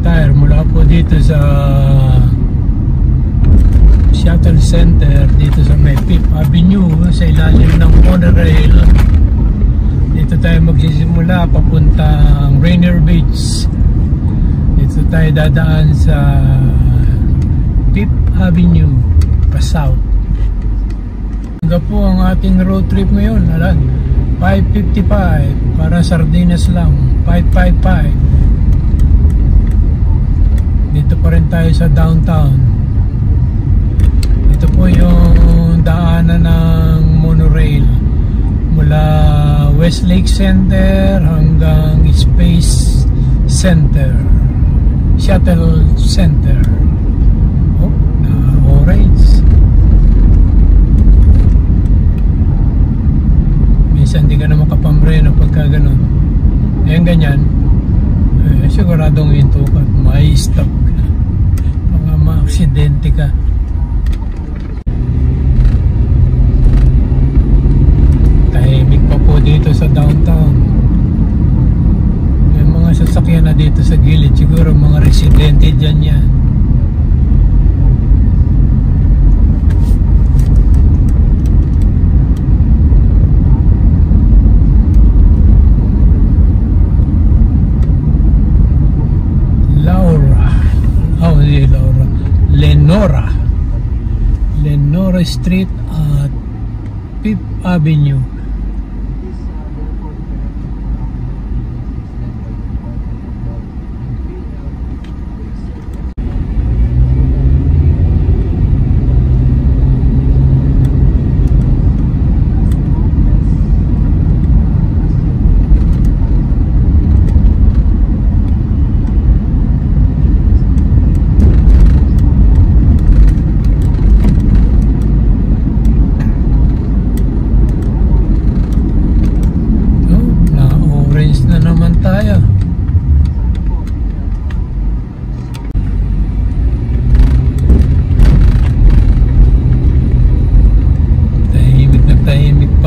tayo mula po dito sa Shuttle Center dito sa may 5th Avenue sa ilalim ng monorail. Dito tayo magsisimula papuntang Rainier Beach. Dito tayo dadaan sa 5th Avenue pa south. Hanggang po ang ating road trip ngayon. 5:55 para Sardinas lang. 5:55. Dito pa rin tayo sa downtown. Ito po yung daanan ng monorail mula Westlake Center hanggang Space Center, Shuttle Center. Oh, orange. Minsan di ka na makapambreno pagka ganun. Ayan ganyan, siguradong yung tukat, may stop ka, mga ma-aksidente ka. Tahimik pa po dito sa downtown. May mga sasakyan na dito sa gilid, siguro mga residente dyan yan. Lenora Street at 5th Avenue.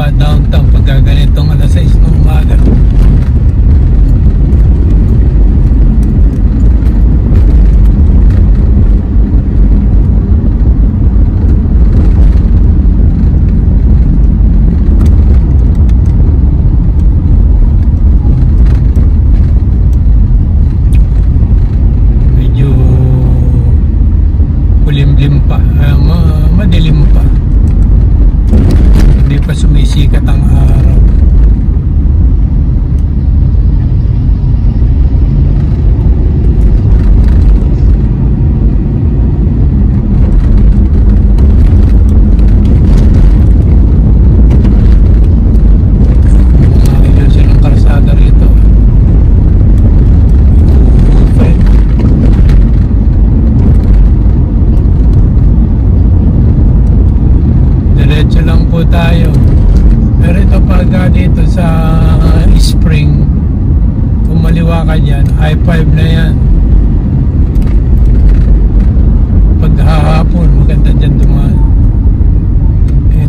Downtown pagka ganitong alas 6 ng umaga. Medyo kulimlim pa, madilim pa. Hindi pa sumisikat ang araw. Ayun silang kalsada rito. Diretso lang po tayo. Pero ito pagka dito sa Spring, kung maliwa ka dyan, I-5 na yan. Paghahapon, maganda dyan dumaan.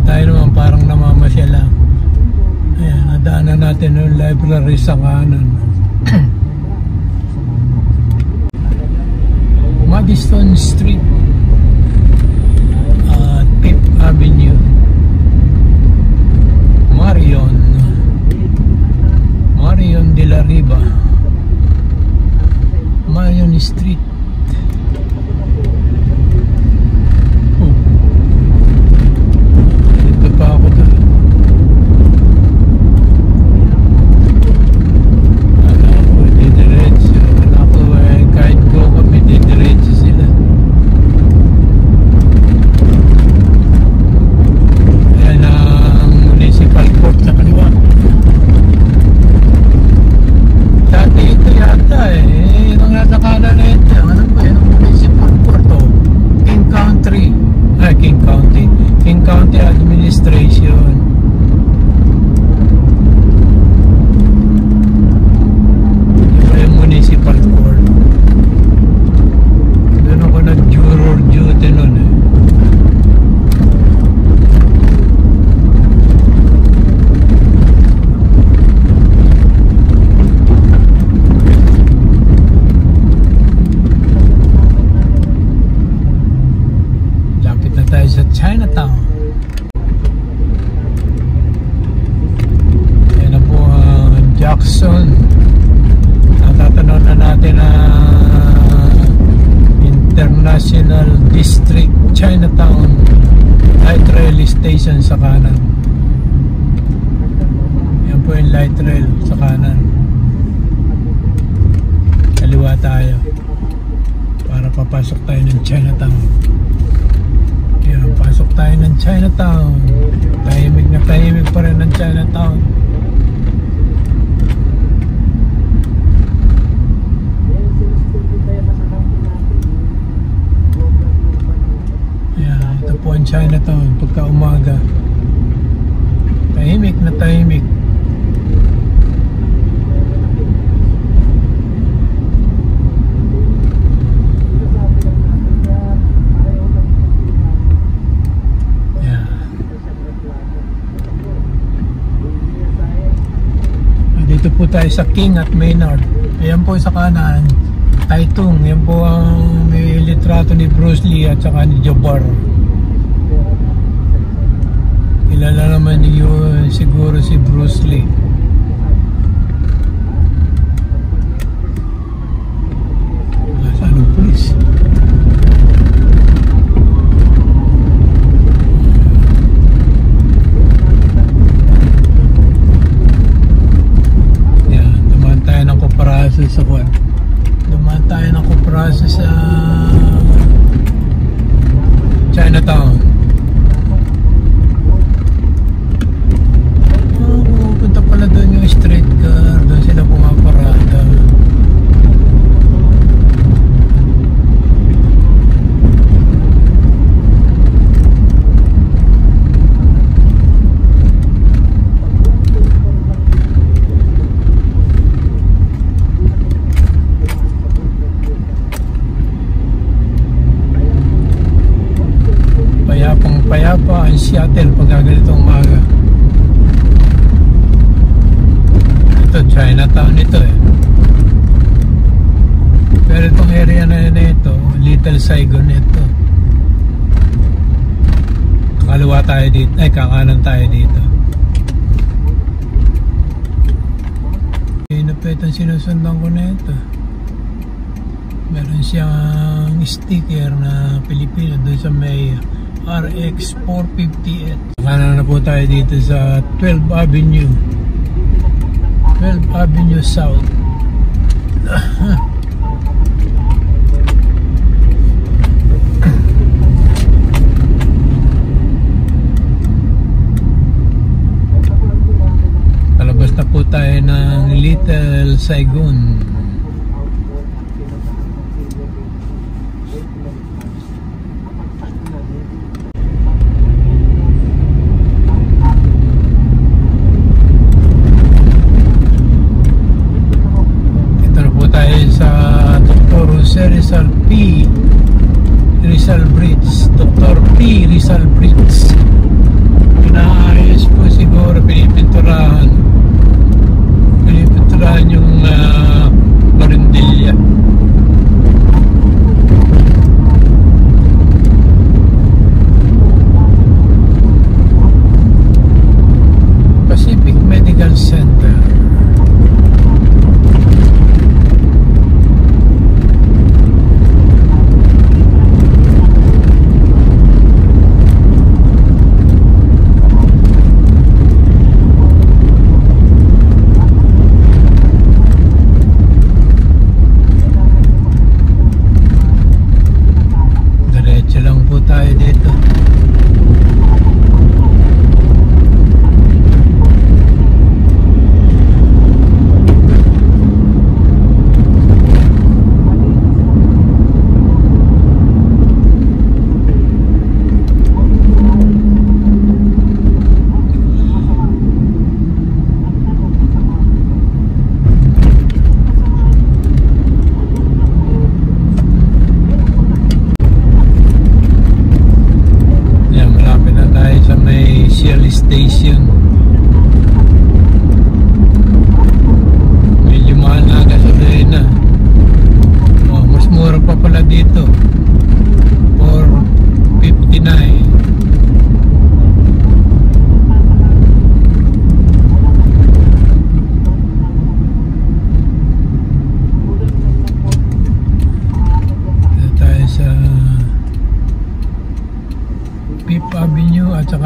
Tayo naman parang namamasyal lang. Ayan, nadaanan natin yung library sa kanan. Madison Street at 5th Avenue. Marion de la Riva, Marion Street. Dito pa ako doon. Ako didiretso. Ako kahit go kami didiretso sila. Ayan ang municipal court sa kaliwa. Dati ito yata nung nasa kanan na ito, station sa kanan. Yan po yung light rail sa kanan. Kaliwa tayo para papasok tayo ng Chinatown. Yan, pasok tayo ng Chinatown. Tahimik na tahimik pa rin ng Chinatown. Yan, ito po ang Chinatown pagka umaga. Tahimik na tahimik. Dito po tayo sa King at Maynard. Ayan po sa kanan, Taitung. Yan po ang may litrato ni Bruce Lee at saka ni Jabbar. Kilala naman niyo siguro si Bruce Lee. Saan ang pulis? Sa kwan. Dumaan tayo ng Kuprasa sa Chinatown. Pupunta pala doon yung street car. Doon sila pumaparada. Payapa ang Seattle pag ganitong umaga. Ito Chinatown ito eh. Pero itong area na ito, Little Saigon ito. Kaliwa tayo dito, ay kakanan tayo dito. Inapit ang sinusundan ko na ito. Meron siyang sticker na Pilipino doon sa may RX 458. Kanan na po tayo dito sa 12th Avenue. 12th Avenue South. Palabas na po tayo ng Little Saigon. Rizal Bridge, Dr. P. Rizal Bridge. Pinaayos po siguro, pinipinturahan yung Barindilla. Pacific Medical Center.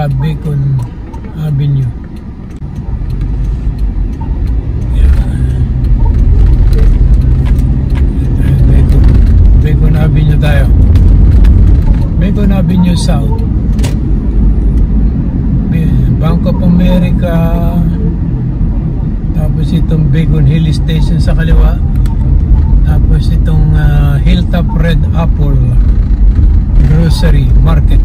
saka Bacon Avenue. Bacon Avenue tayo. Bacon Avenue South. Bank of America. Tapos itong Bacon Hill Station sa kaliwa. Tapos itong Hilltop Red Apple Grocery Market.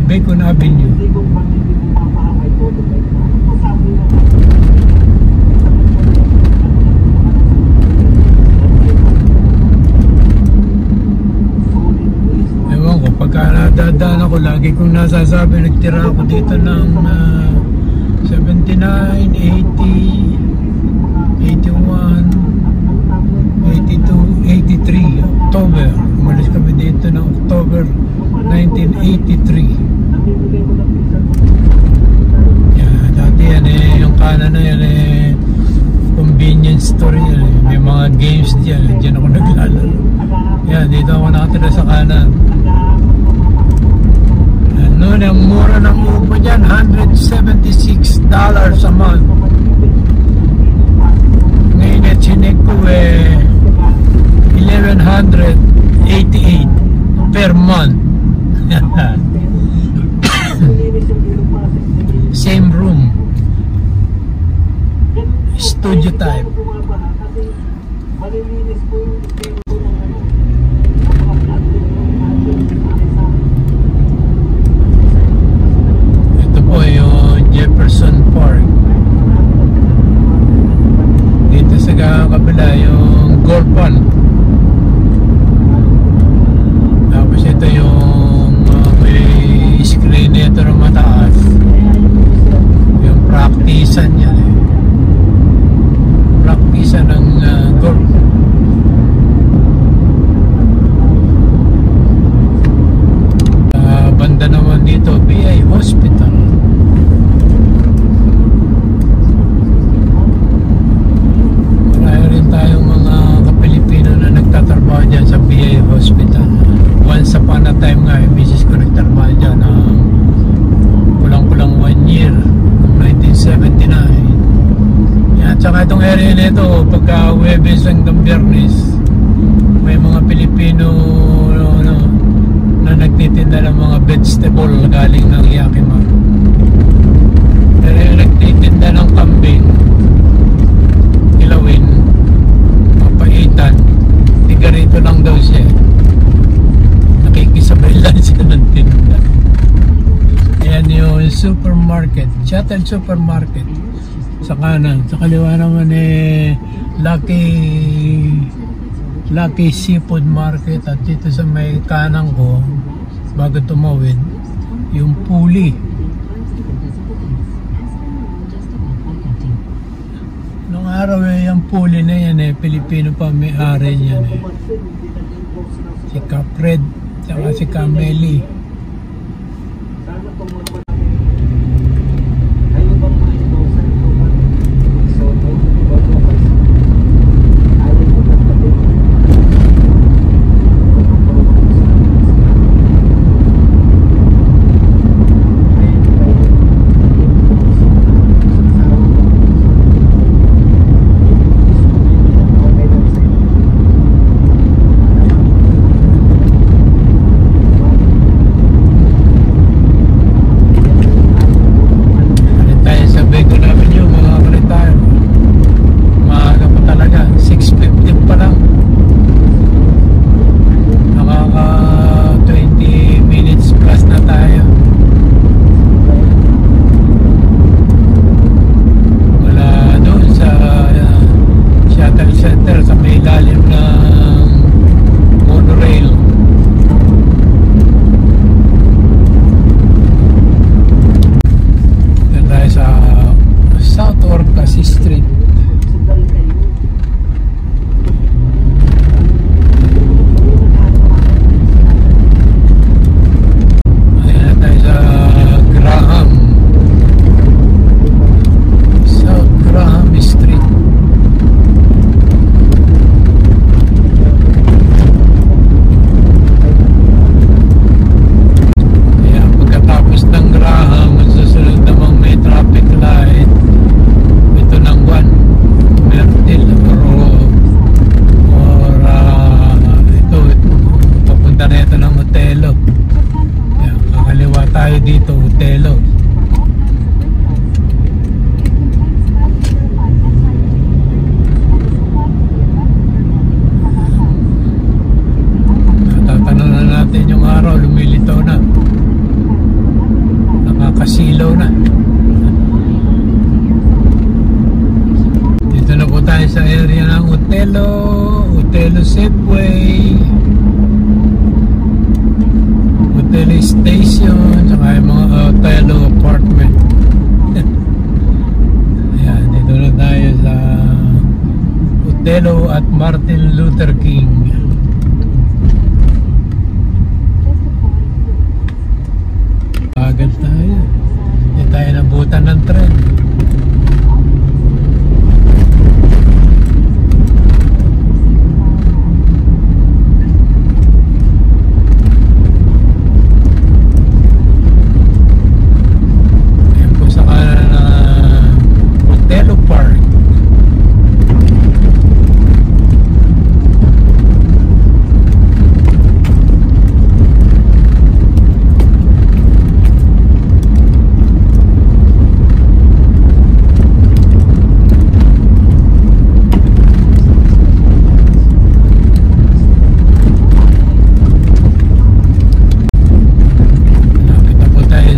Bacon Avenue. Ewan ko, pagka nadadaan ako, lagi kong nasasabi, nagtira ako dito ng 79, 80, 81, 82, 83, October. Umalis kami dito ng October 1983. Yeah, dati yan yung kanan na yan convenience store yan may mga games diyan. Diyan ako naglalaro. Yan, dito ako nakatira sa kanan. Noon, ang mura ng upo dyan, $176 a month. Ngayon at sinek ko $1,188 per month. Same room, studio type. Ito po yung Jefferson Park. Dito sa kabila yung golf pond. Tapos ito yung screen nito na mataas, yung practicean niya practicean ng golf. Banda naman dito BI Hospital. Marami rin tayong mga kapilipino na nagtatrabaho dyan sa BI Hospital. Once upon a time nga, misis ko nagtrabaho dyan ng kulang-kulang 1 year, 1979. Yan, tsaka itong area nito, pagka Huwebes hanggang Biyernes, may mga Pilipino na nagtitinda ng mga vegetable galing ng Yakima. Pero yung nagtitinda ng kambing, ilawin, papaitan, tiga rito lang daw siya. Nakikisabay lang siya ng tinda. Ayan yung supermarket, Shuttle Supermarket sa kanan. Sa kaliwa naman Lucky Seafood Market. At dito sa may kanan ko, bago tumawid, yung Puli. Nung araw yung Puli na yan Pilipino pa may-ari niyan si Capred tsaka si Cameli. ilaw na. Dito na po tayo sa area ng Utelo Safeway, Utelo Station, saka yung mga Utelo apartment. Ayan, dito na tayo sa Utelo at Martin Luther King. Agad tayo. Hindi tayo nabutan ng tren. Ayan po sa kanan na Utelo Park.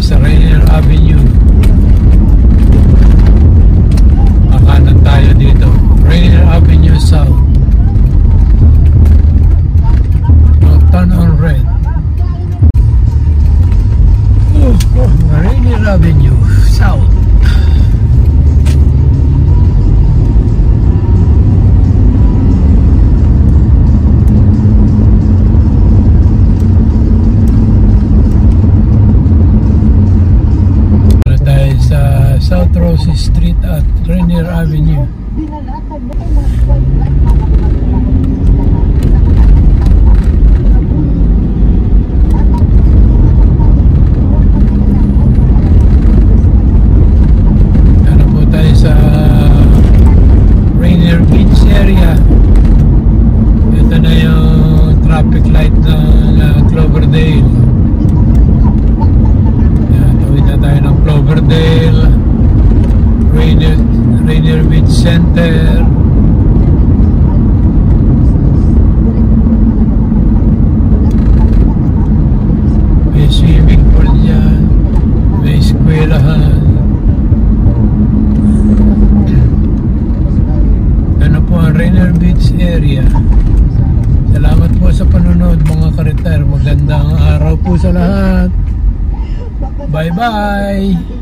Sa Rainier Avenue. Makanan tayo dito. Rainier Avenue South. No, turn on red. Rainier Avenue South. South Rose Street at Rainier Avenue. Ano po tayo sa Rainier Beach area. Ito na yung traffic light ng Cloverdale. Tawid na tayo ng Cloverdale, Rainier Beach Center. May swimming pool dyan, may eskwelahan. Ano po ang Rainier Beach area. Salamat po sa panonood mga karitar. Magandang araw po sa lahat. Bye bye.